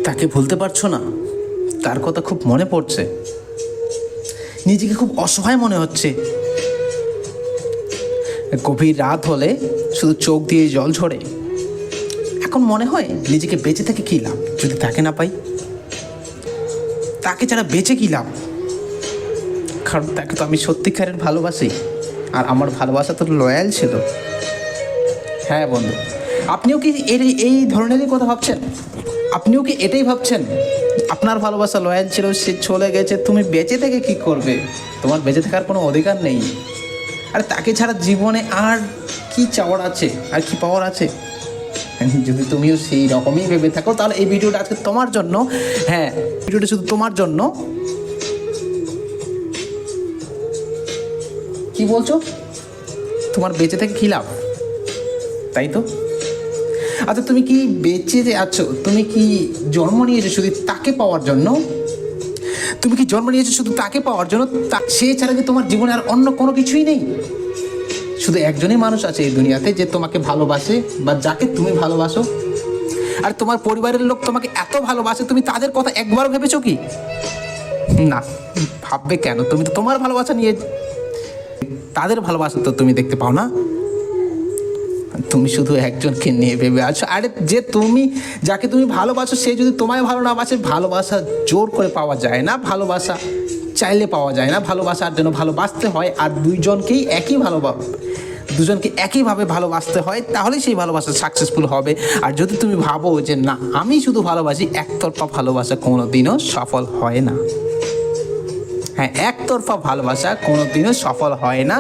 তাকে ভুলতে পারছো না? তার কথা খুব মনে পড়ছে, নিজেকে খুব অসহায় মনে হচ্ছে। গভীর রাত হলে শুধু চোখ দিয়ে জল ঝরে। এখন মনে হয় নিজেকে বেঁচে থেকে কী লাভ যদি তাকে না পাই। তাকে ছাড়া বেঁচে কী লাভ, কারণ তাকে তো আমি সত্যিকারের ভালোবাসি, আর আমার ভালোবাসা তো লয়াল ছিল। হ্যাঁ বন্ধু, আপনিও কি এই ধরনেরই কথা ভাবছেন? আপনিও কি এটাই ভাবছেন? আপনার ভালোবাসা লয়াল ছিল, সে চলে গেছে, তুমি বেঁচে থেকে কি করবে? তোমার বেঁচে থাকার কোনো অধিকার নেই। আর তাকে ছাড়া জীবনে আর কি চাওয়ার আছে, আর কি পাওয়ার আছে? যদি তুমিও সেই রকমই ভেবে থাকো, তাহলে এই ভিডিওটা আজকে তোমার জন্য। হ্যাঁ, ভিডিওটা শুধু তোমার জন্য। কি বলছো? তোমার বেঁচে থেকে কী লাভ, তাই তো? আচ্ছা, তুমি কি বেঁচে যে আছো, তুমি কি জন্ম নিয়েছো শুধু তাকে পাওয়ার জন্য? তুমি কি জন্ম নিয়েছো শুধু তাকে পাওয়ার জন্য? সে ছাড়া কি তোমার জীবনে আর অন্য কোনো কিছুই নেই? শুধু একজনই মানুষ আছে এই দুনিয়াতে যে তোমাকে ভালোবাসে, বা যাকে তুমি ভালোবাসো। আর তোমার পরিবারের লোক তোমাকে এত ভালোবাসে, তুমি তাদের কথা একবারও ভেবেছো কি? না, ভাববে কেন? তুমি তো তোমার ভালোবাসা নিয়ে, তাদের ভালোবাসা তো তুমি দেখতে পাও না। তুমি শুধু একজনকে নিয়ে ভেবে আছো। আরে যে তুমি, যাকে তুমি ভালোবাসো, সে যদি তোমায় ভালো না বাসে, ভালোবাসা জোর করে পাওয়া যায় না, ভালোবাসা চাইলে পাওয়া যায় না। ভালোবাসার জন্য ভালোবাসতে হয়, আর দুজনকে একইভাবে ভালোবাসতে হয়, তাহলেই সেই ভালোবাসা সাকসেসফুল হবে। আর যদি তুমি ভাবো যে না আমি শুধু ভালোবাসি, একতরফা ভালোবাসা কোনোদিনও সফল হয় না। হ্যাঁ, একতরফা ভালোবাসা কোনোদিনও সফল হয় না।